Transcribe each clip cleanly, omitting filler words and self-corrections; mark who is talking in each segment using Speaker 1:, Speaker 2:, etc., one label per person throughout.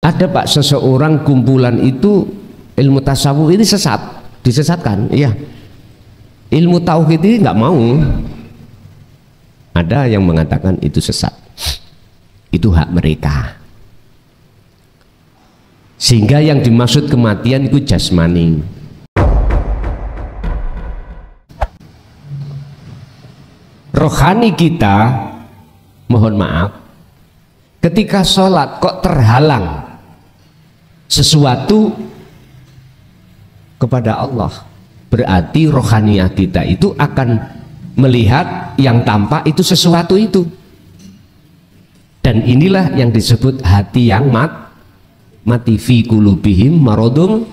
Speaker 1: ada Pak seseorang kumpulan itu ilmu tasawuf ini sesat, disesatkan. Iya, ilmu tauhid ini nggak mau. Ada yang mengatakan itu sesat, itu hak mereka. Sehingga yang dimaksud kematian itu jasmani. Rohani kita, mohon maaf, ketika sholat kok terhalang sesuatu kepada Allah, berarti rohaniah kita itu akan melihat yang tampak itu sesuatu itu. Dan inilah yang disebut hati yang mati. Fi qulubihim maradun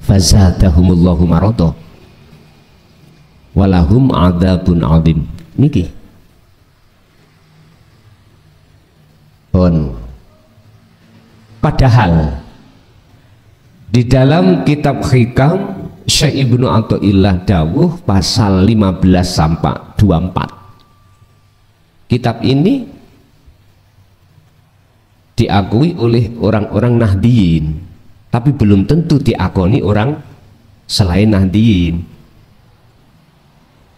Speaker 1: fazadahumullahu marada walahum adzabun adzim. Niki padahal di dalam kitab Hikam Syekh Ibnu Athaillah dawuh pasal 15 sampai 24. Kitab ini diakui oleh orang-orang Nahdiyin, tapi belum tentu diakoni orang selain Nahdiyin.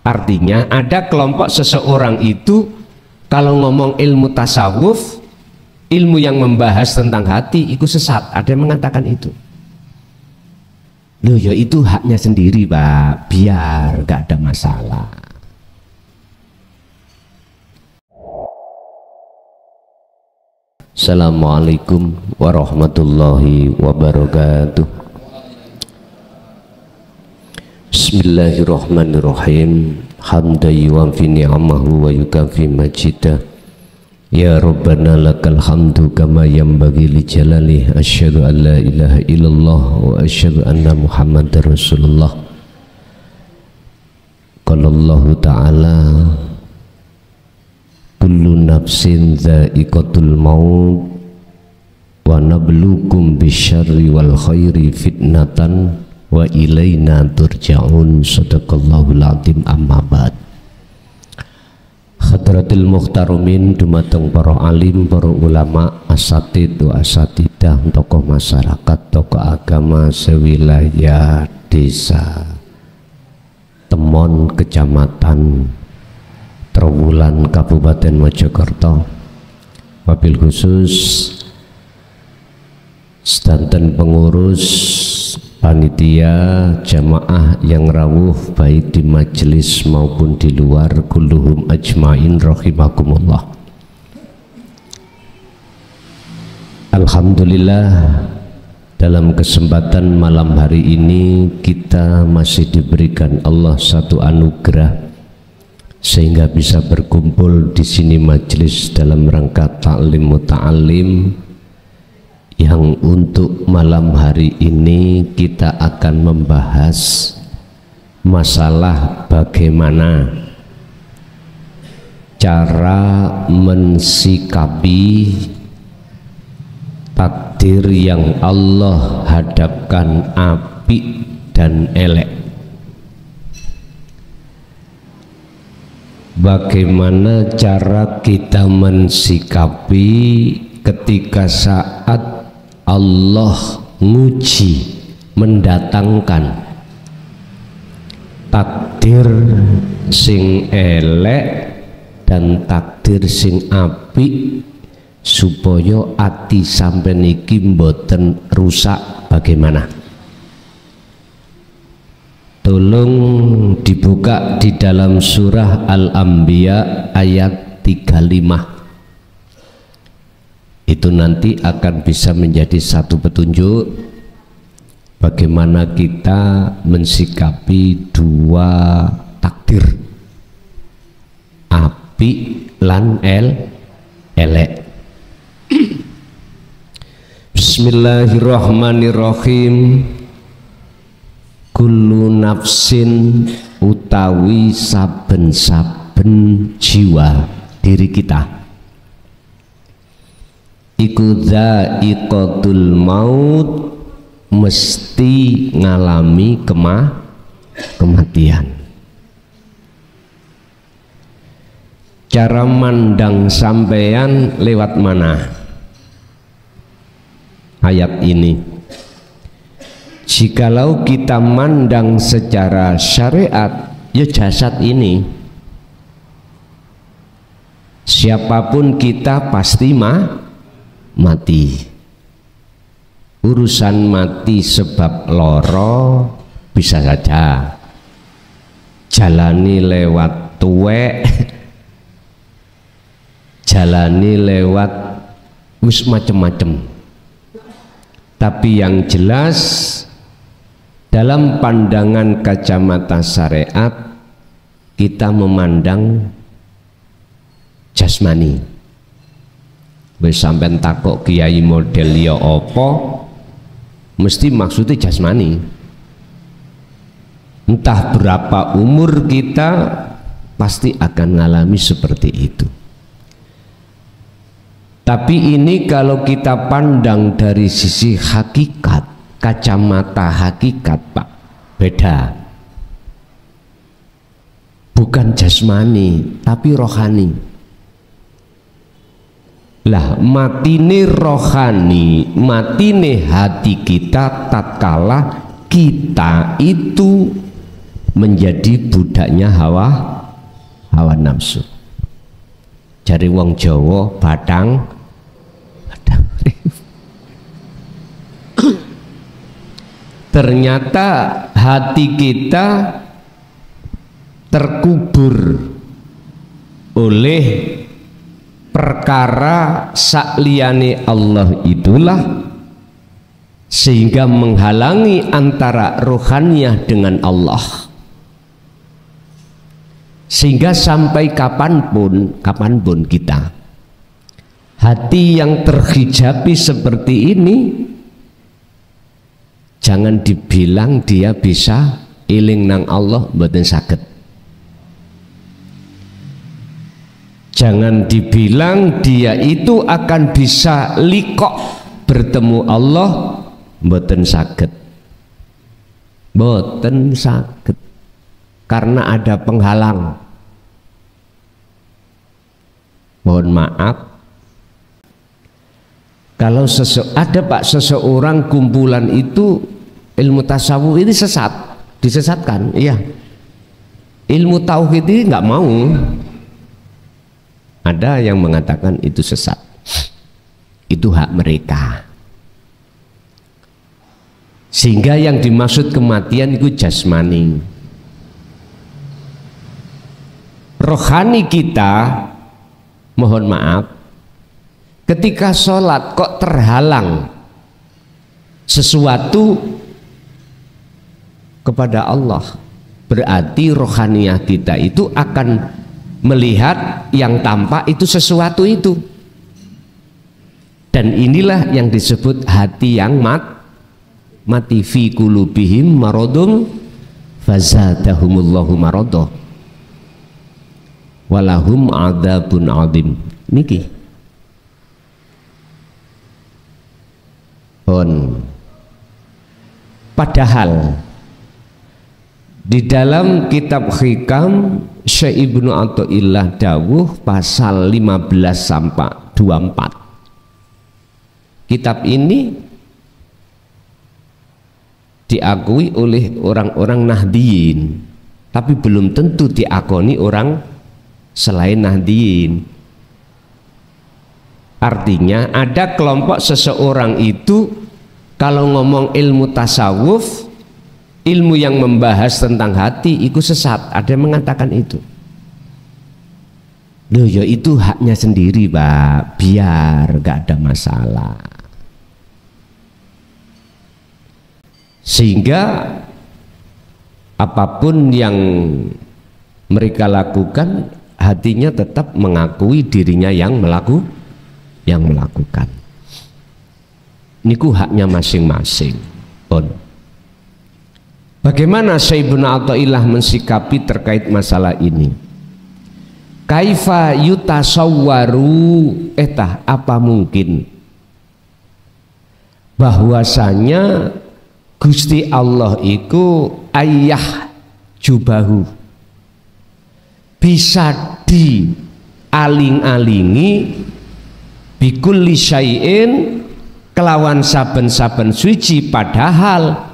Speaker 1: Artinya ada kelompok seseorang itu kalau ngomong ilmu tasawuf, ilmu yang membahas tentang hati itu sesat. Ada yang mengatakan itu. Loh ya itu haknya sendiri Pak, biar gak ada masalah. Assalamualaikum warahmatullahi wabarakatuh. Bismillahirrahmanirrahim. Hamdan yuwafi ni'amahu wa yukafi majidah. Ya Rabbana lakal hamdu kama yanbaghi li jalali. Asyhadu an la ilaha illallah wa asyhadu anna Muhammadar Rasulullah. Qala Allah Ta'ala kullu nafsin dha'iqatul maut wa nabluukum bisyarri wal khairi fitnatan wa ilaina turja'un. Sadaqallahul azim. Amma ba'd. Hadratil muhtarumin, dumateng para alim, para ulama, asatid wa asatidah, tokoh masyarakat, tokoh agama sewilayah desa Temon, Kecamatan Trowulan, Kabupaten Mojokerto, wabil khusus sedanten pengurus panitia jamaah yang rawuh baik di majelis maupun di luar, kulluhum ajmain rahimakumullah. Alhamdulillah, dalam kesempatan malam hari ini kita masih diberikan Allah satu anugerah sehingga bisa berkumpul di sini majelis dalam rangka ta'lim muta'alim, yang untuk malam hari ini kita akan membahas masalah bagaimana cara mensikapi takdir yang Allah hadapkan apik dan elek. Bagaimana cara kita mensikapi ketika saat Allah nguji, mendatangkan takdir sing elek dan takdir sing apik supaya ati sampeyan iki mboten rusak. Bagaimana? Tolong dibuka di dalam surah Al-Anbiya ayat 35. Itu nanti akan bisa menjadi satu petunjuk bagaimana kita mensikapi dua takdir, apik lan elek. Bismillahirrahmanirrahim. Kullu nafsin utawi saben-saben jiwa diri kita iku dha'iqatul maut, mesti ngalami kematian. Cara mandang sampeyan lewat mana? ayat ini. Jikalau kita mandang secara syariat, ya jasad ini, siapapun kita pasti mati. Urusan mati sebab loro bisa saja, jalani lewat tuwek, jalani lewat wis macem-macem. Tapi yang jelas dalam pandangan kacamata syariat kita memandang jasmani. Wis sampean takok kiai model ya apa, mesti maksudnya jasmani. Entah berapa umur kita pasti akan mengalami seperti itu. Tapi ini kalau kita pandang dari sisi hakikat, kacamata hakikat Pak, beda. Bukan jasmani tapi rohani. Lah matine rohani, matine hati kita tatkala kita itu menjadi budaknya hawa nafsu. Jari wong Jawa batang ternyata hati kita terkubur oleh perkara sakliyane Allah itulah, sehingga menghalangi antara rohaniyah dengan Allah, sehingga sampai kapanpun kita hati yang terhijabi seperti ini, jangan dibilang dia bisa eling nang Allah, mboten saged. Jangan dibilang dia itu akan bisa liqo bertemu Allah, mboten saged. Mboten saged. Karena ada penghalang. Mohon maaf, kalau ada Pak seseorang kumpulan itu ilmu tasawuf ini disesatkan, iya. Ilmu tauhid ini nggak mau. Ada yang mengatakan itu sesat, itu hak mereka. Sehingga yang dimaksud kematian itu jasmani. Rohani kita, mohon maaf, ketika sholat kok terhalang sesuatu kepada Allah, berarti rohaniyah kita itu akan melihat yang tampak itu sesuatu itu. Dan inilah yang disebut hati yang mati. Fi qulubihim maradun fazadahumullahu maradah walahum adzabun adzim. Niki padahal di dalam kitab Hikam Syekh Ibnu Athaillah dawuh pasal 15 sampai 24. Kitab ini diakui oleh orang-orang Nahdiyin, tapi belum tentu diakoni orang selain Nahdiyin. Artinya ada kelompok seseorang itu kalau ngomong ilmu tasawuf, ilmu yang membahas tentang hati itu sesat. Ada yang mengatakan itu. Loh ya itu haknya sendiri Pak, biar gak ada masalah. Sehingga apapun yang mereka lakukan, hatinya tetap mengakui dirinya yang melakukan. Niku haknya masing-masing. Bagaimana Syekh Ibnu Athaillah mensikapi terkait masalah ini? Kaifa yutasawwaru, apa mungkin bahwasanya Gusti Allah itu ayah jubahu bisa dialing-alingi bikulli syai'in kelawan saben-saben suci, padahal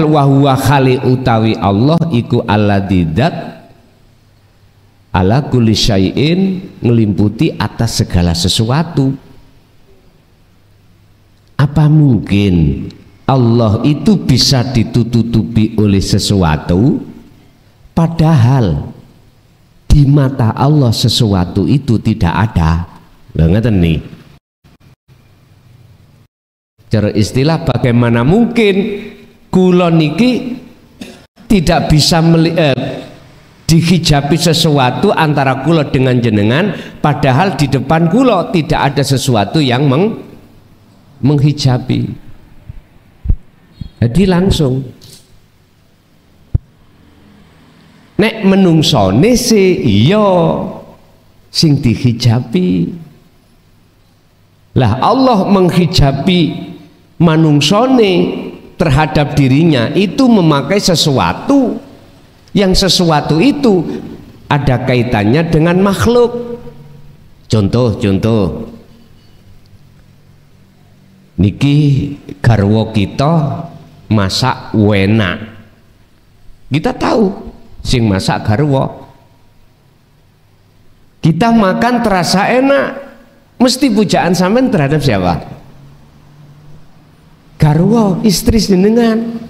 Speaker 1: wa huwa khali utawi Allah iku alladzat ala kulli syai'in, ngelimputi atas segala sesuatu. Apa mungkin Allah itu bisa ditutupi oleh sesuatu, padahal di mata Allah sesuatu itu tidak ada? Ngeten nih. Cara istilah, bagaimana mungkin kula niki tidak bisa dihijabi sesuatu antara kula dengan jenengan, padahal di depan kula tidak ada sesuatu yang menghijabi. Jadi langsung nek menungsone se iya sing dihijabi. Lah Allah menghijabi manungsone terhadap dirinya itu memakai sesuatu yang sesuatu itu ada kaitannya dengan makhluk. Contoh niki garwa kita masak enak, kita tahu sing masak garwa, kita makan terasa enak, mesti pujaan sampean terhadap siapa? Garwa, istri jenengan.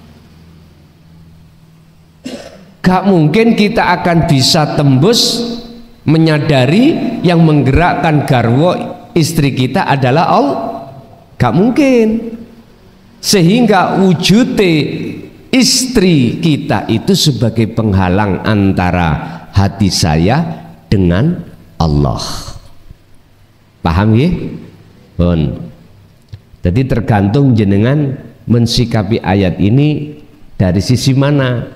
Speaker 1: Gak mungkin kita akan bisa tembus menyadari yang menggerakkan garwa istri kita adalah Allah. Gak mungkin. Sehingga wujudnya istri kita itu sebagai penghalang antara hati saya dengan Allah. Paham ya? Jadi tergantung jenengan mensikapi ayat ini dari sisi mana?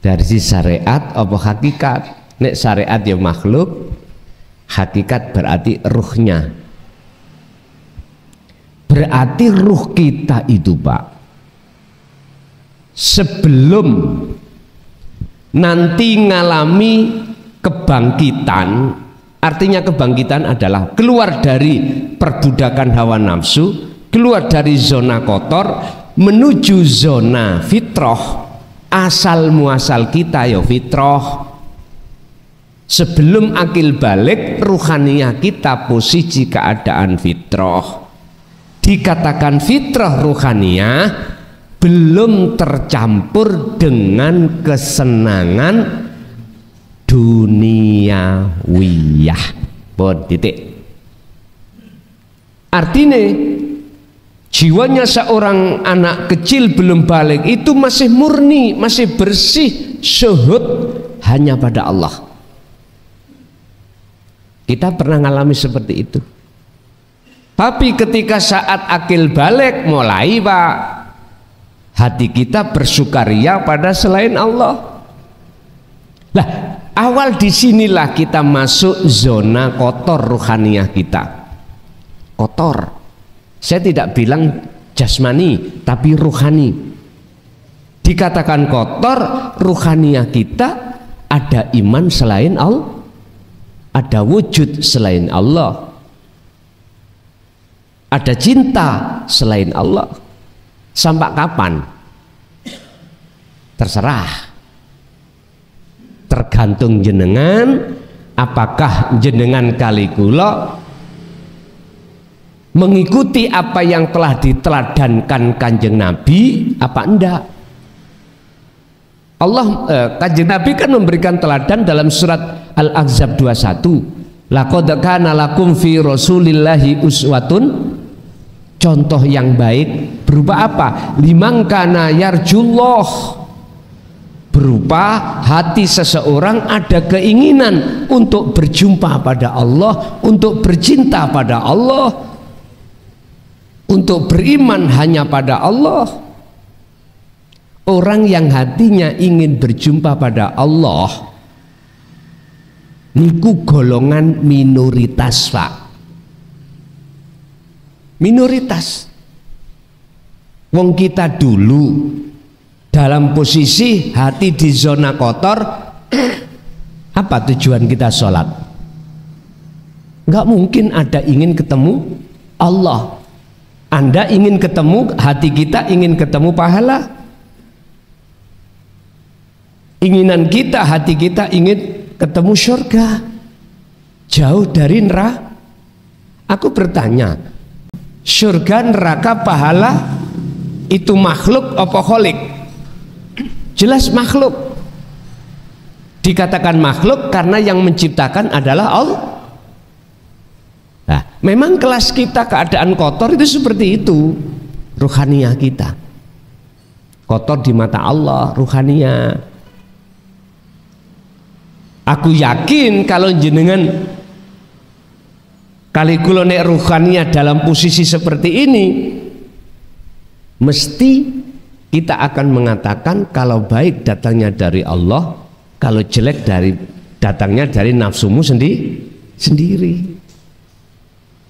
Speaker 1: Dari sisi syariat apa hakikat? Nek syariat ya makhluk, hakikat berarti ruhnya. Berarti ruh kita itu Pak, sebelum nanti ngalami kebangkitan, artinya kebangkitan adalah keluar dari perbudakan hawa nafsu, keluar dari zona kotor menuju zona fitrah. Asal muasal kita ya fitrah. Sebelum akil balik, ruhaniyah kita posisi keadaan fitrah. Dikatakan fitrah ruhaniyah belum tercampur dengan kesenangan duniawiyah. Titik. Artinya jiwanya seorang anak kecil belum balik itu masih murni, masih bersih, syuhud hanya pada Allah. Kita pernah mengalami seperti itu. Tapi ketika saat akil balik mulai Pak, hati kita bersukaria pada selain Allah. Lah, awal disinilah kita masuk zona kotor ruhaniyah kita. Kotor. Saya tidak bilang jasmani, tapi ruhani. Dikatakan kotor, ruhaniyah kita ada iman selain Allah, ada wujud selain Allah, ada cinta selain Allah. Sampai kapan? Terserah. Tergantung jenengan, apakah jenengan kali kula mengikuti apa yang telah diteladankan Kanjeng Nabi apa enggak. Kanjeng Nabi kan memberikan teladan dalam surat Al-Ahzab 21. Laqad kana lakum fi Rasulillahi uswatun. Contoh yang baik berupa apa? Liman kana yarjullah. Berupa hati seseorang ada keinginan untuk berjumpa pada Allah, untuk bercinta pada Allah, untuk beriman hanya pada Allah. Orang yang hatinya ingin berjumpa pada Allah niku golongan minoritas Pak. Minoritas. Wong kita dulu dalam posisi hati di zona kotor. Apa tujuan kita sholat? Nggak mungkin ada ingin ketemu Allah. Anda ingin ketemu, hati kita ingin ketemu pahala. Inginan kita, hati kita ingin ketemu surga, jauh dari neraka. Aku bertanya, surga, neraka, pahala itu makhluk apa kholik? Jelas makhluk. Dikatakan makhluk karena yang menciptakan adalah Allah. Nah, memang kelas kita keadaan kotor itu seperti itu. Ruhaniyah kita kotor di mata Allah, ruhaniyah. Aku yakin kalau jenengan kali kula nek ruhaniyah dalam posisi seperti ini, mesti kita akan mengatakan kalau baik datangnya dari Allah, kalau jelek datangnya dari nafsumu sendiri.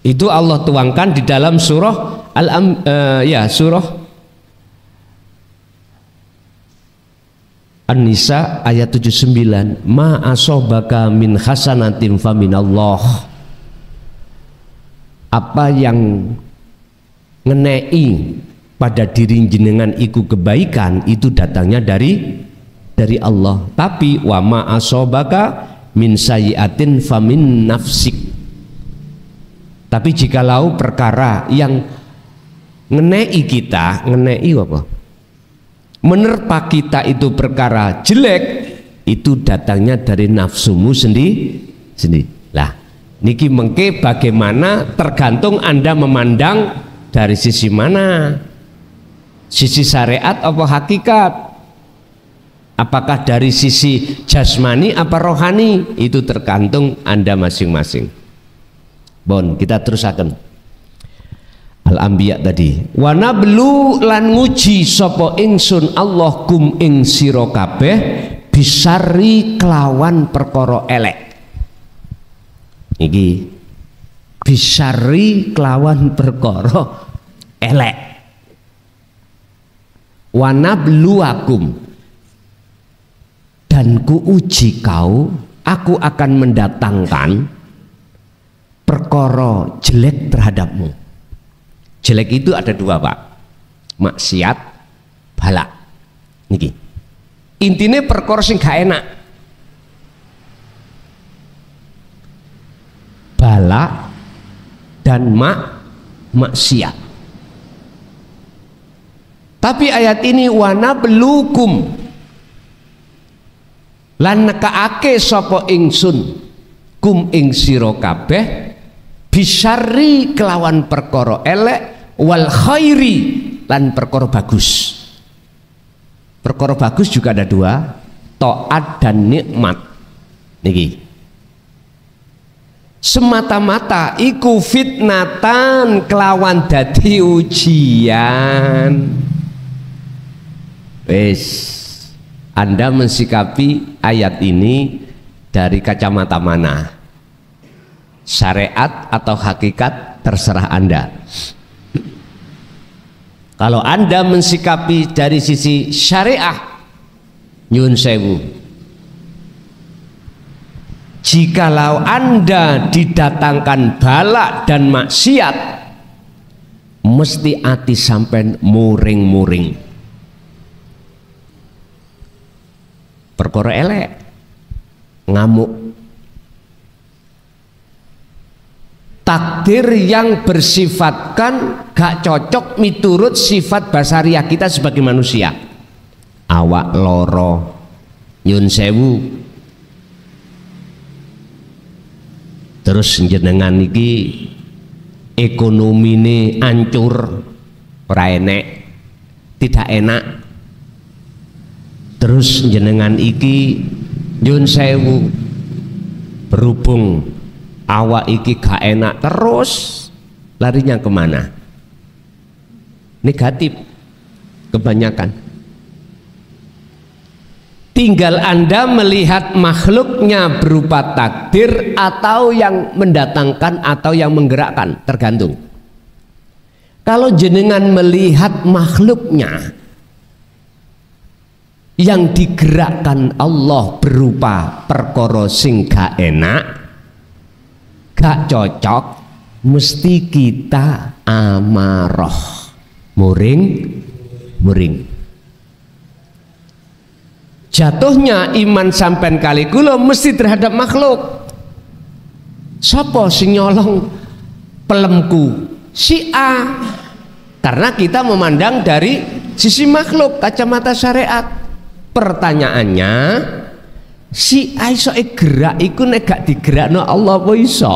Speaker 1: Itu Allah tuangkan di dalam surah surah An-Nisa ayat 79. Ma asobaka min hasanatin faminallah. Apa yang ngenei pada diri jenengan iku kebaikan, itu datangnya dari Allah. Tapi wa ma asobaka min sayyiatin famin nafsik. Tapi jikalau perkara yang ngenei kita, ngenei apa? Menerpa kita itu perkara jelek, itu datangnya dari nafsumu sendiri. Lah, niki mengke bagaimana, tergantung Anda memandang dari sisi mana, sisi syariat apa hakikat, apakah dari sisi jasmani apa rohani, itu tergantung Anda masing-masing. Bon, kita terusaken Al-Anbiya tadi. Wa nablu lan nguji sapa ingsun Allah kum ing sira kabeh bisari kelawan perkara elek. Iki bisari kelawan perkara elek. Wa nabluwakum, dan ku uji kau, aku akan mendatangkan perkara jelek terhadapmu. Jelek itu ada dua, Pak. Maksiat, bala. Niki. Intinya perkara sing gak enak. Bala dan maksiat. Tapi ayat ini wana belukum lan nekaake sapa ingsun kum ing sira kabeh bisari kelawan perkara elek wal khairi lan perkara bagus. Perkara bagus juga ada dua, taat dan nikmat. Niki semata-mata iku fitnatan kelawan dadi ujian. Wes, Anda mensikapi ayat ini dari kacamata mana? Syariat atau hakikat, terserah Anda. Kalau Anda mensikapi dari sisi syariah, nyun sewu, jikalau Anda didatangkan bala dan maksiat, mesti hati sampai muring-muring. Perkara elek, ngamuk. Takdir yang bersifatkan gak cocok miturut sifat basariah kita sebagai manusia. Awak loro, nyun sewu, terus jenengan iki ekonomine ancur, ora enek, tidak enak. Terus jenengan iki nyun sewu, berhubung awak iki gak enak, terus larinya kemana? Negatif kebanyakan. Tinggal Anda melihat makhluknya berupa takdir atau yang mendatangkan atau yang menggerakkan, tergantung. Kalau jenengan melihat makhluknya yang digerakkan Allah berupa perkara sing gak enak, gak cocok mesti kita amarah, muring. Jatuhnya iman sampean kali kula mesti terhadap makhluk. Sapa sing nyolong pelemku? Si A. Karena kita memandang dari sisi makhluk, kacamata syariat. Pertanyaannya, si A iso gerak iku nek gak digerakno Allah apa iso?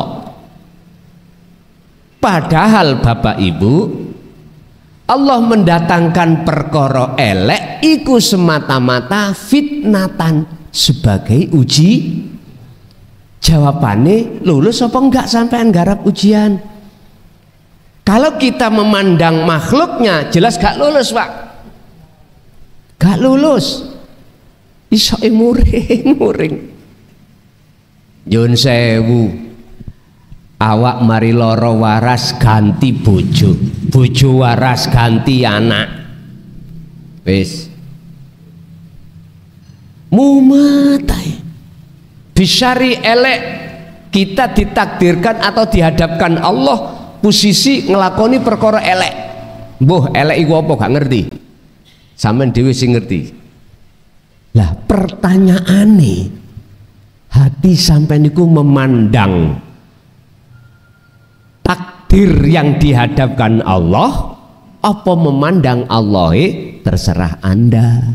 Speaker 1: Padahal Bapak Ibu, Allah mendatangkan perkara elek iku semata-mata fitnatan sebagai uji. Jawabane lulus apa enggak sampean garap ujian? Kalau kita memandang makhluknya jelas gak lulus, Pak. Gak lulus. Iso muring. Nyun sewu. Awak mari loro waras ganti bojo, bojo waras ganti anak. Wis. Mumatai. Bisyari elek kita ditakdirkan atau dihadapkan Allah posisi ngelakoni perkara elek. Mbuh elek iku apa gak ngerti. Sampeyan dhewe sing ngerti. Lah pertanyaane, hati sampeyan iku memandang takdir yang dihadapkan Allah apa memandang Allah? Terserah Anda.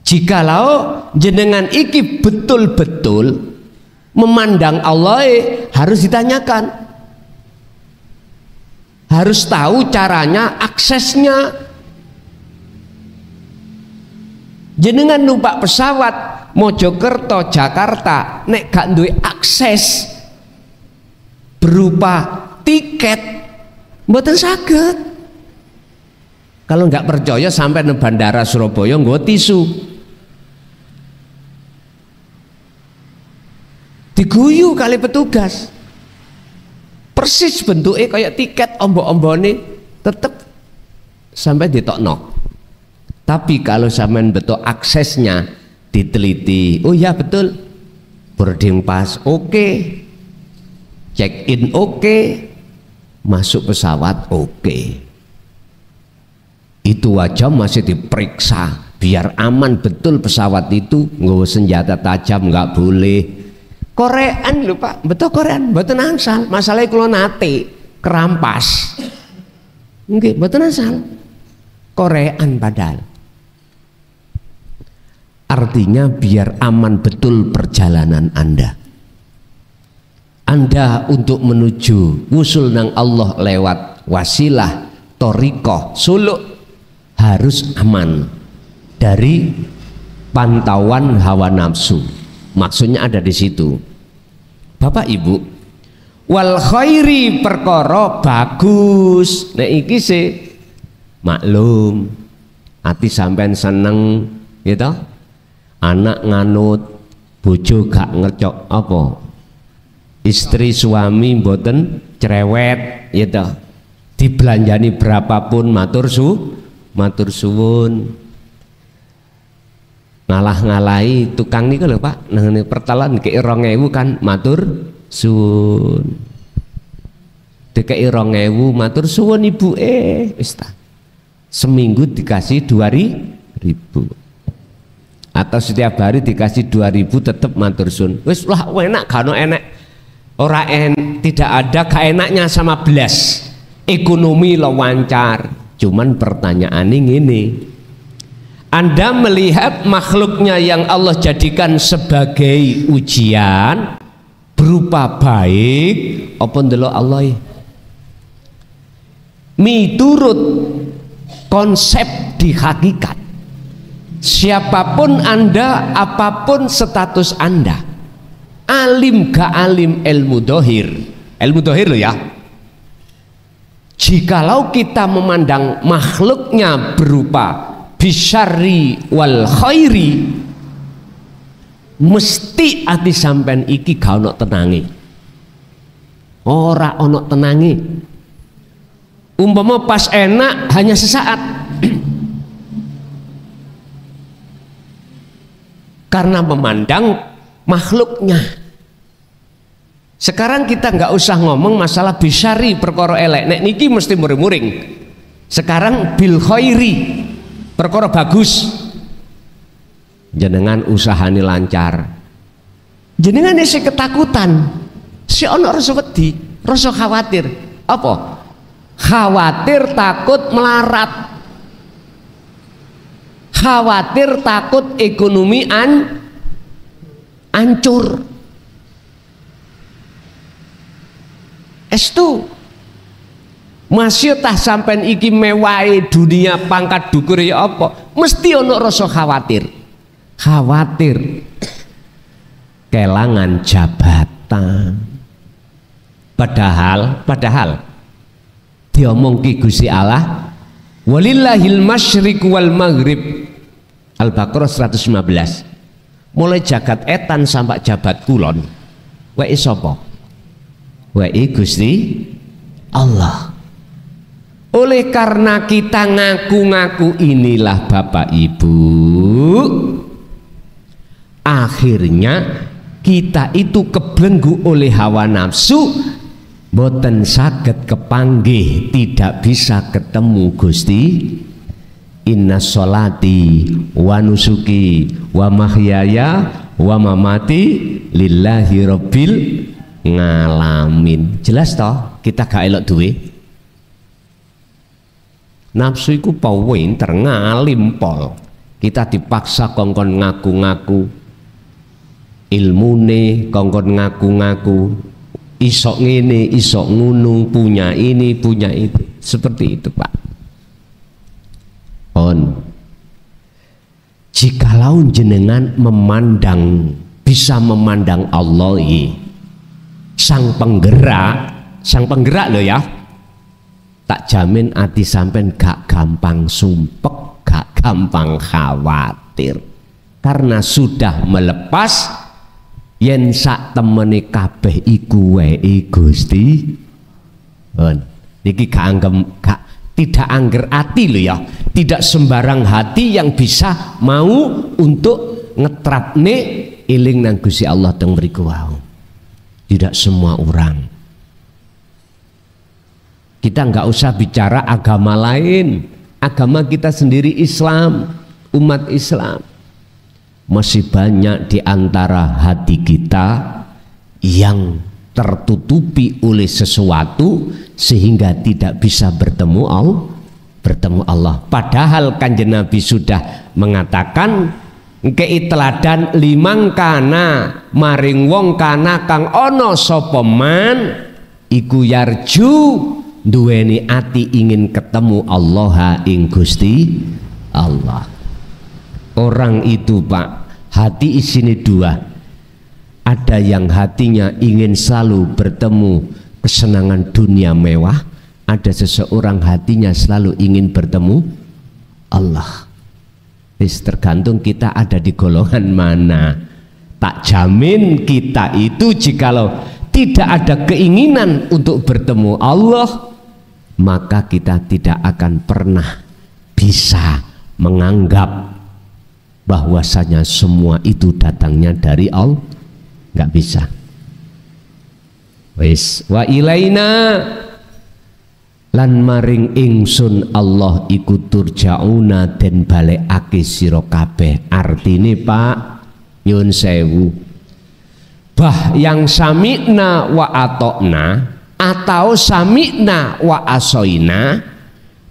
Speaker 1: Jikalau jenengan iki betul-betul memandang Allah, harus ditanyakan, harus tahu caranya, aksesnya. Jenengan numpak pesawat Mojokerto Jakarta nek gak duwe akses berupa tiket mboten saged. Kalau nggak percaya sampai ke bandara Surabaya nggo tisu diguyu kali petugas, persis bentuknya kayak tiket, ombok-ombone tetep sampai ditokno. Tapi kalau sampean betul aksesnya diteliti, oh ya betul, boarding pass oke, check in oke, masuk pesawat oke, itu aja masih diperiksa biar aman betul pesawat itu, nggak senjata tajam nggak boleh. Korean lho Pak, betul Korean, betul asal. Masalahnya kalau nate kerampas, nggih betul asal. Korean padahal. Artinya biar aman betul perjalanan Anda. Anda untuk menuju wusul nang Allah lewat wasilah thoriqah suluk harus aman dari pantauan hawa nafsu. Maksudnya ada di situ. Bapak Ibu, wal khairi perkara bagus. Nek iki sih maklum, ati sampean seneng gitu. Anak nganut, bojo gak ngecok apa? Istri suami mboten cerewet gitu. Dibelanjani berapapun matur suwun. Ngalah-ngalahi tukang niku lho Pak, nang pertalan kei 2000 kan matur suwun. Dikei 2000 matur suwun ibu wis ta. Seminggu dikasih 2000. Atau setiap hari dikasih 2000 tetap matur suwun. Wis lah enak gak ono enek. Ora tidak ada keenaknya sama belas. Ekonomi lancar. Cuman pertanyaannya ngene. Anda melihat makhluknya yang Allah jadikan sebagai ujian berupa baik apa ndelok Allah miturut konsep di hakikat. Siapapun Anda, apapun status Anda, alim gak alim, ilmu dohir loh ya. Jikalau kita memandang makhluknya berupa bisyarri wal khairi, mesti ati sampean iki gak ono tenange. Ora ono tenange. Umpama pas enak hanya sesaat. Karena memandang makhluknya. Sekarang kita nggak usah ngomong masalah bisyari perkara elek, nek niki mesti muring-muring. Sekarang bil khairi perkara bagus, jenengan usahane lancar, jenengan isi ketakutan, si ono rasa wedi, rasa khawatir. Apa? Khawatir takut melarat, khawatir takut ekonomi ancur. Estu masih tah sampean iki mewai dunia pangkat dukur ya apa? Mesti ono rasa khawatir. Khawatir kelangan jabatan. Padahal diomong ki Gusti Allah, walillahil masyriq wal maghrib. Al-Baqarah 115. Mulai jagat etan sampai jabat kulon. Wae sapa? Wae Gusti Allah. Oleh karena kita ngaku-ngaku inilah Bapak Ibu, akhirnya kita itu kebelenggu oleh hawa nafsu, boten saged kepanggih, tidak bisa ketemu Gusti. Inna sholati wa nusuki wa mahyaya wa mamati lillahi rabbil ngalamin. Jelas toh kita gak elok duwe nafsu iku pinter ngalim pol, kita dipaksa kongkon ngaku-ngaku ilmune, kongkon ngaku-ngaku isok ngene isok ngunu, punya ini punya itu, seperti itu Pak. Jikalau jenengan memandang, bisa memandang Allah sang penggerak loh ya, tak jamin hati sampean gak gampang sumpek, gak gampang khawatir, karena sudah melepas yen sak temene kabeh iku wae Gusti. Niki tidak angger hati loh ya, tidak sembarang hati yang bisa mau untuk ngetrapne eling nang Gusti Allah teng mriku wau. Tidak semua orang. Kita nggak usah bicara agama lain, agama kita sendiri Islam, umat Islam. Masih banyak di antara hati kita yang tertutupi oleh sesuatu sehingga tidak bisa bertemu Allah. Padahal Kanjeng Nabi sudah mengatakan keiteladan limang kana maring wong kana kang ono sapa man iku yarju duweni ati ingin ketemu Allah ing Gusti Allah. Orang itu Pak, hati isine dua. Ada yang hatinya ingin selalu bertemu kesenangan dunia mewah, ada seseorang hatinya selalu ingin bertemu Allah. Tergantung kita ada di golongan mana. Tak jamin kita itu jikalau tidak ada keinginan untuk bertemu Allah, maka kita tidak akan pernah bisa menganggap bahwasanya semua itu datangnya dari Allah. Nggak bisa. Wis wa ilaina lan maring ingsun Allah iku turjauna den balekake sira kabeh. Artine Pak nyun sewu, bah yang sami'na wa atokna atau sami'na wa asoina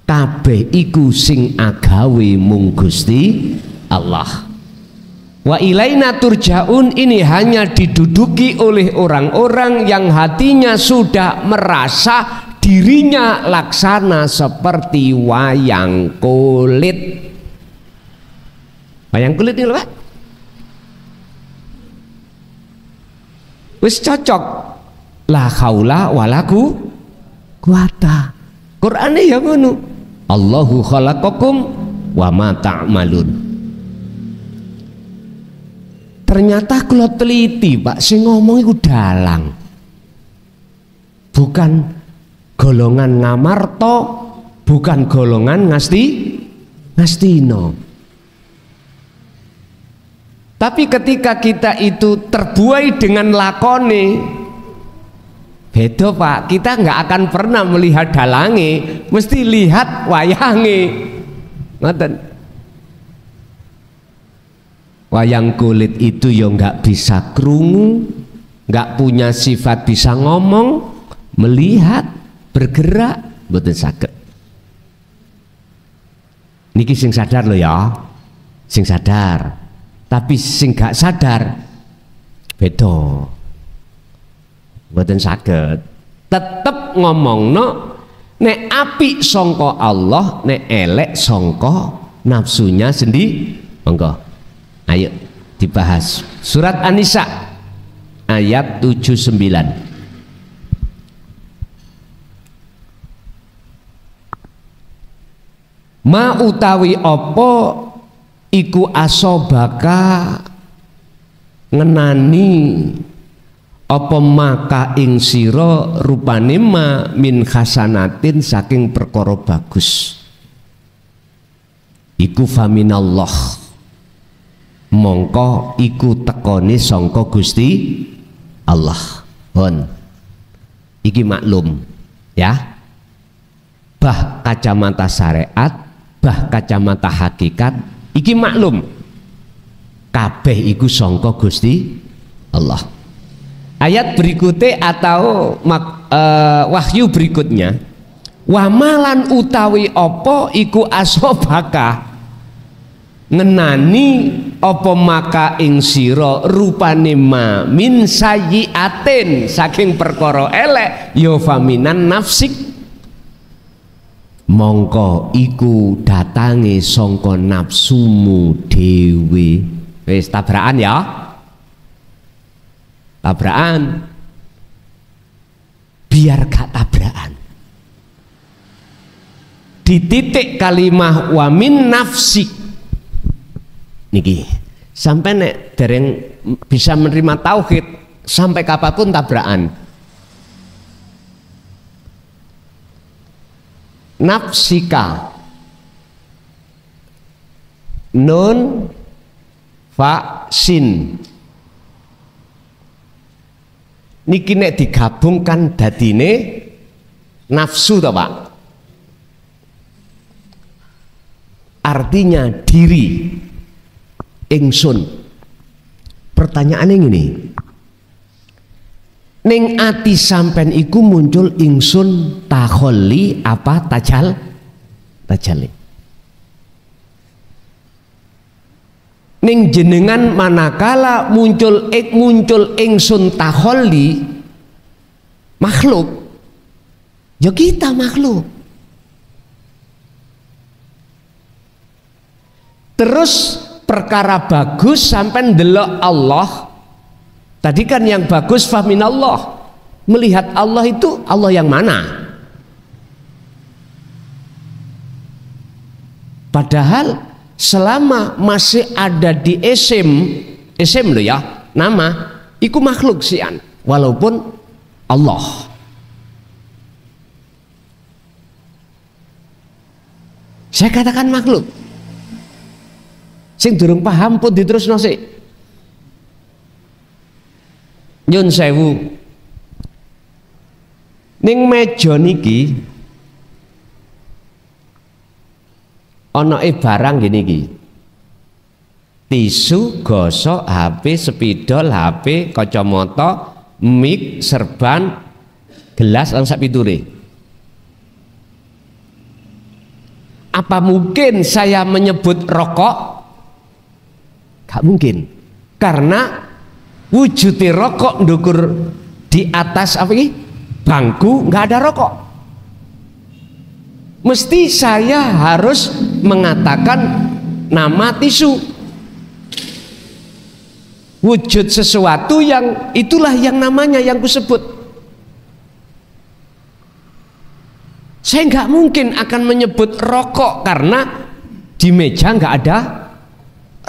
Speaker 1: kabeh iku sing agawe mung Gusti Allah. Wa ilaina turjaun ini hanya diduduki oleh orang-orang yang hatinya sudah merasa dirinya laksana seperti wayang kulit. Wayang kulit ini loh Pak, wis cocok la haula wala quwata. Qur'ane ya ngono. Allahu khalaqakum wa ma ta'malun. Ternyata kalau teliti Pak, sing ngomong iku dalang, bukan golongan ngamarto, bukan golongan ngastino. Tapi ketika kita itu terbuai dengan lakone, beda Pak. Kita nggak akan pernah melihat dalange, mesti lihat wayange. Ngoten. Wayang kulit itu ya nggak bisa krungu, nggak punya sifat bisa ngomong, melihat, bergerak, mboten saged. Niki sing sadar lo ya, sing sadar. Tapi sing gak sadar beda, mboten saged. Tetep ngomongno nek apik sangka Allah, nek elek sangka nafsunya sendiri. Monggo ayo dibahas surat An-Nisa ayat 79. Ma utawi apa iku asobaka ngenani apa maka ing sira rupane ma min hasanatin saking perkara bagus iku faminallah mongko iku tekone sangka Gusti Allah. Hon iki maklum ya, bah kacamata syariat, bah kacamata hakikat iki maklum kabeh iku sangka Gusti Allah. Ayat berikutnya atau wahyu berikutnya, wamalan utawi opo iku asobaka ngenani opo maka ing sira rupane ma min sayyiatin saking perkara elek ya faminan nafsik mongko iku datange sangka nafsumu dhewe. Wis tabrakan ya, tabrakan biar gak tabrakan di titik kalimah wa min nafsik niki sampai nek dereng bisa menerima tauhid sampai kapanpun tabrakan. Nafsika nun fa sin niki nek digabungkan dadine nafsu toh Pak, artinya diri ingsun. Pertanyaannya ini, ning ati sampen iku muncul ingsun takholli apa tajali ning jenengan manakala muncul ingsun takholli makhluk ya kita makhluk. Terus perkara bagus sampai ndelok Allah tadi kan, yang bagus faminallah, melihat Allah itu Allah yang mana? Padahal selama masih ada di isim loh ya, nama iku makhluk sian walaupun Allah. Saya katakan makhluk. Sing durung paham pun diterusno sik. Nyun sewu. Ning meja niki ana barang gini iki. Tisu, gosok, HP, spidol, HP, kacamata, mic, serban, gelas lan sak piture. Apa mungkin saya menyebut rokok? Gak mungkin, karena wujudnya rokok ndukur di atas apa ini bangku nggak ada rokok. Mesti saya harus mengatakan nama tisu, wujud sesuatu yang itulah yang namanya yang kusebut. Saya nggak mungkin akan menyebut rokok karena di meja nggak ada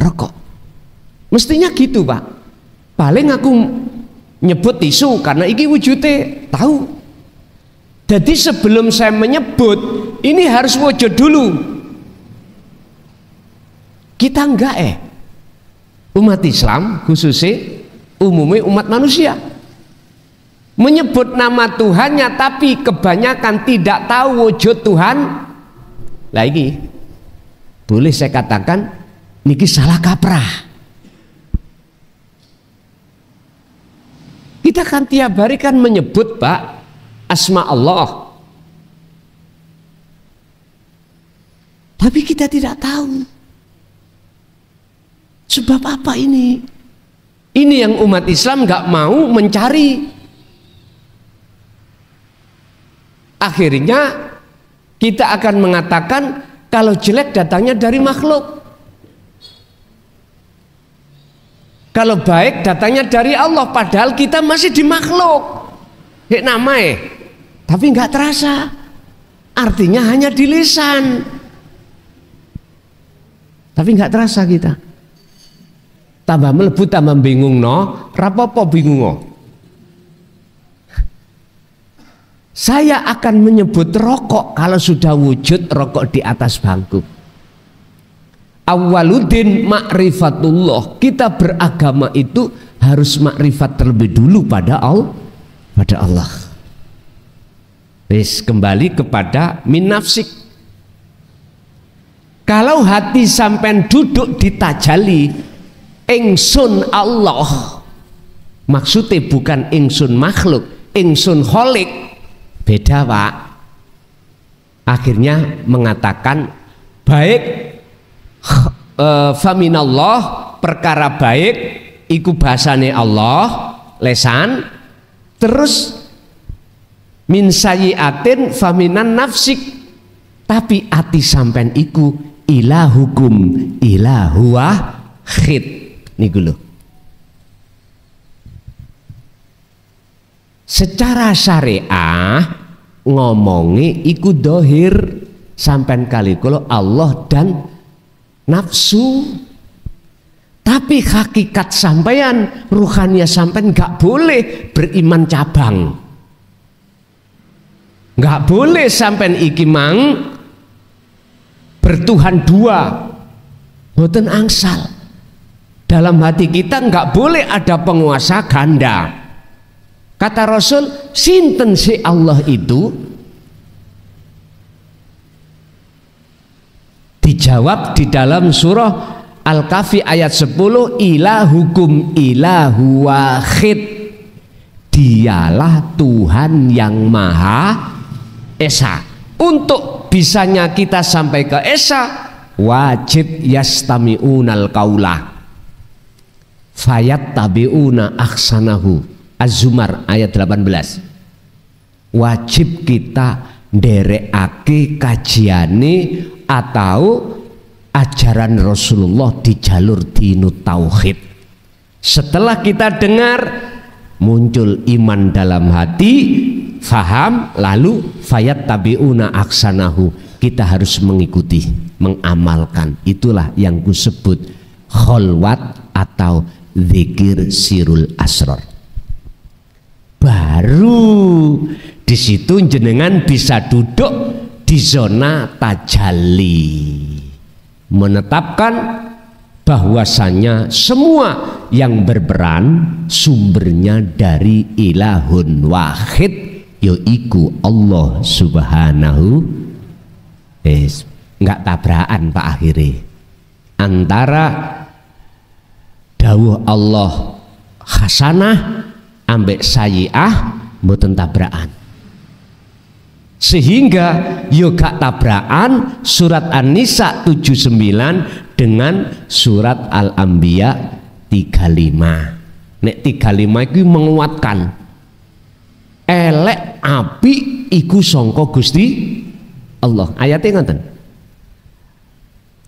Speaker 1: rokok. Mestinya gitu Pak. Paling aku nyebut tisu karena iki wujudnya tahu. Jadi sebelum saya menyebut ini harus wujud dulu. Kita enggak Umat Islam khususnya umumnya umat manusia menyebut nama Tuhannya tapi kebanyakan tidak tahu wujud Tuhan. Lagi boleh saya katakan niki salah kaprah. Kita kan tiap hari kan menyebut Pak asma Allah, tapi kita tidak tahu sebab apa ini. Ini yang umat Islam nggak mau mencari. Akhirnya kita akan mengatakan kalau jelek datangnya dari makhluk, kalau baik datangnya dari Allah, padahal kita masih di makhluk. Namanya, tapi nggak terasa. Artinya hanya di lisan, tapi nggak terasa kita. Tambah melebu tambah bingung no, rapopo bingung no. Saya akan menyebut rokok kalau sudah wujud rokok di atas bangku. Awwaluddin ma'rifatullah. Kita beragama itu harus makrifat terlebih dulu pada Allah. Wis kembali kepada min nafsik. Kalau hati sampai duduk di tajalli ingsun Allah, maksudnya bukan ingsun makhluk, ingsun kholik, beda Pak. Akhirnya mengatakan baik faminallah, perkara baik iku bahasane Allah lesan, terus min sayyiatin faminan nafsik, tapi ati sampean iku ilahukum ilahu wahid. Niku lho. Secara syariah ngomongi iku dohir sampean kali kalau Allah dan nafsu, tapi hakikat sampean ruhania sampean nggak boleh beriman cabang, nggak boleh sampean iki mang bertuhan dua, boten angsal. Dalam hati kita nggak boleh ada penguasa ganda. Kata Rasul, sinten si Allah itu? Dijawab di dalam surah Al-Kahfi ayat 10, ilahukum ilahu wahid. Dialah Tuhan yang Maha Esa. Untuk bisanya kita sampai ke Esa, wajib yastami'unal qaulah fayat tabiuna aksanahu. Az-Zumar ayat 18. Wajib kita nderekake kajiane atau ajaran Rasulullah di jalur dinut tauhid. Setelah kita dengar, muncul iman dalam hati, faham, lalu fayat tabiuna aksanahu, kita harus mengikuti, mengamalkan. Itulah yang kusebut kholwat atau zikir sirul asror. Baru di situ jenengan bisa duduk di zona tajalli, menetapkan bahwasanya semua yang berperan sumbernya dari ilahun wahid, yaiku Allah subhanahu. Nggak tabrakan Pak akhirnya antara dawuh Allah hasanah ambek sayyi'ah mboten tabrakan, sehingga yo gak tabrakan surat An-Nisa 79 dengan surat Al-Anbiya 35. Nek 35 itu menguatkan elek api iku sangka Gusti Allah. Ayatnya ngoten,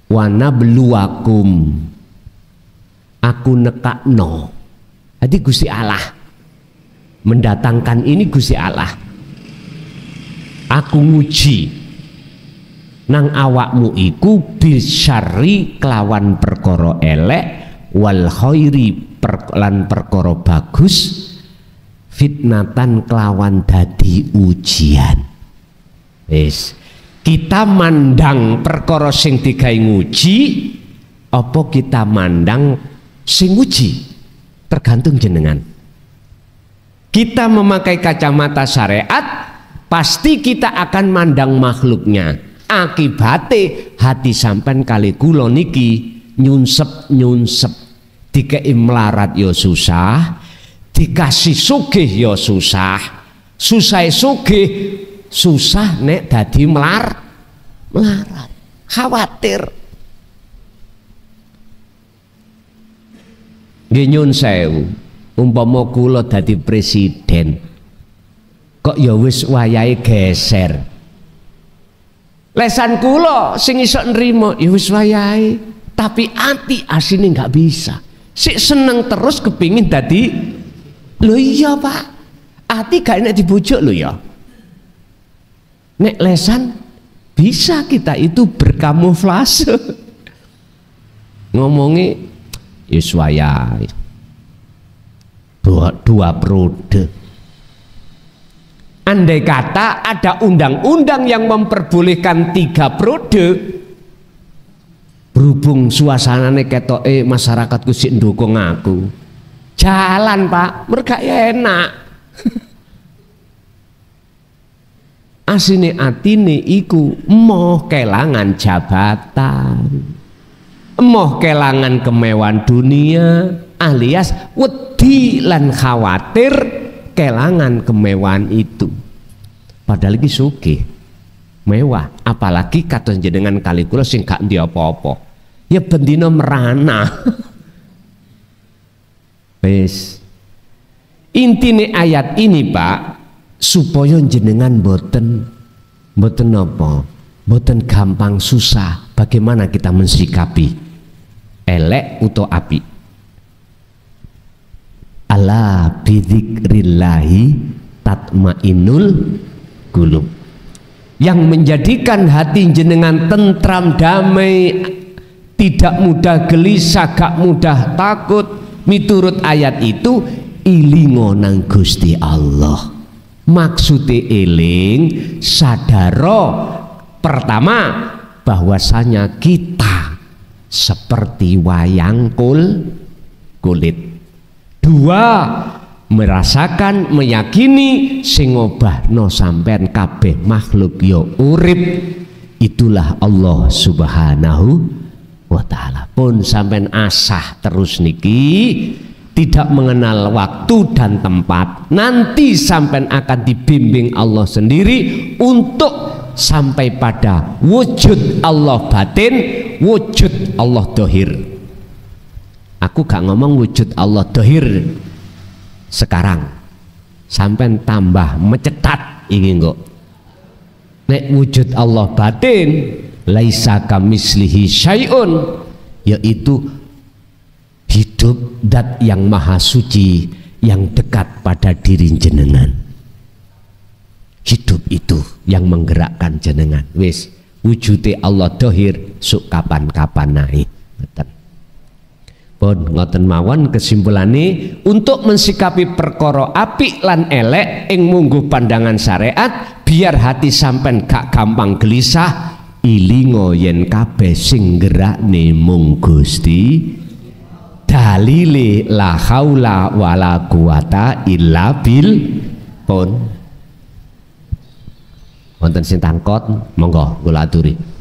Speaker 1: wa nabluwakum, aku nekakno. Jadi Gusti Allah mendatangkan ini, Gusti Allah aku nguji nang awakmu iku bisyari kelawan perkara elek, wal khairi lan perkara bagus, fitnatan kelawan dadi ujian. Wis kita mandang perkara sing digawe nguji, apa kita mandang Sing uji tergantung jenengan. Kita memakai kacamata syariat, pasti kita akan mandang makhluknya. Akibate hati sampean kali kula niki nyunsep dikei melarat yo susah, dikasih sugih yo susah, susah sugih susah nek dadi melarat, khawatir. Nggih nyun sewu, umpama kula dadi presiden, kok ya wis wayahe geser. Lesan kula sing iso nrimo ya wis wayahe, tapi ati asine nggak bisa. Sik seneng terus kepingin dadi. Lho iya Pak, ati gak enak dibujuk lho ya. Nek lesan bisa kita itu berkamuflase. Ngomongi wis wayahe. Dua periode. Andai kata ada undang-undang yang memperbolehkan 3 periode, berhubung suasananya ketoke masyarakatku sik ndukung aku, jalan Pak, mereka enak. Asine atine iku emoh kelangan jabatan, emoh kelangan kemewahan dunia, alias wedi lan khawatir kelangan kemewahan itu. Padahal iki sugih mewah, apalagi kados jenengan kali kula sing gak ndi apa-apa ya bendina merana. Wis intine ayat ini Pak, supaya jenengan boten apa, boten gampang susah bagaimana kita mensikapi elek atau api. Ala bidzikrillahi tatmainnul qulub. Yang menjadikan hati jenengan tentram damai, tidak mudah gelisah, gak mudah takut, miturut ayat itu ilingo nang Gusti Allah. Maksude eling sadaro, pertama bahwasanya kita seperti wayang kulit. 2, merasakan, meyakini sing ngobahno sampean kabeh makhluk yo urip itulah Allah Subhanahu wa taala. Pun sampean asah terus niki, tidak mengenal waktu dan tempat, nanti sampean akan dibimbing Allah sendiri untuk sampai pada wujud Allah batin, wujud Allah dohir. Aku gak ngomong wujud Allah dohir sekarang, sampai tambah mecetat ini kok. Nek wujud Allah batin, laisa kamislihi syai'un, yaitu hidup dat yang maha suci yang dekat pada diri jenengan. Hidup itu yang menggerakkan jenengan. Wis wujudnya Allah dohir suk kapan-kapan naik. Betul. Pun ngoten mawon kesimpulannya, untuk mensikapi perkara apik lan elek ing mungguh pandangan syariat, biar hati sampean gak gampang gelisah, ilingo yen kabeh sing gerakne mung Gusti, dalile la haula wala quwata illa bil. Pun wonten sing tangkot, monggo kula aturi.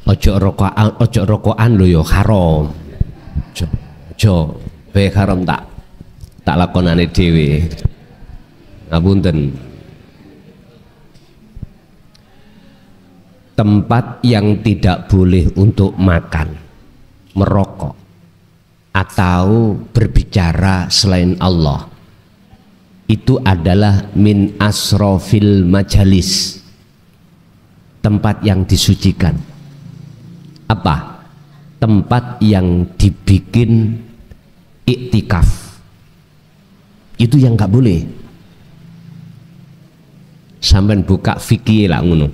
Speaker 1: Ojo rokokan lho ya haram. Ojo bae haram tak lakonane dhewe. Ngapunten. Tempat yang tidak boleh untuk makan, merokok, atau berbicara selain Allah itu adalah min asrofil majalis, tempat yang disucikan. Apa? Tempat yang dibikin iktikaf, itu yang nggak boleh. Sampai buka fikih lah ngono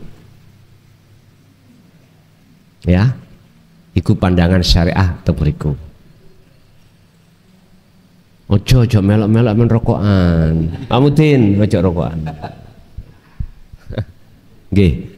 Speaker 1: ya, iku pandangan syariah temeriku. Ojo melok-melok men rokokan. Pak Mudin ojo rokokan. Nggih.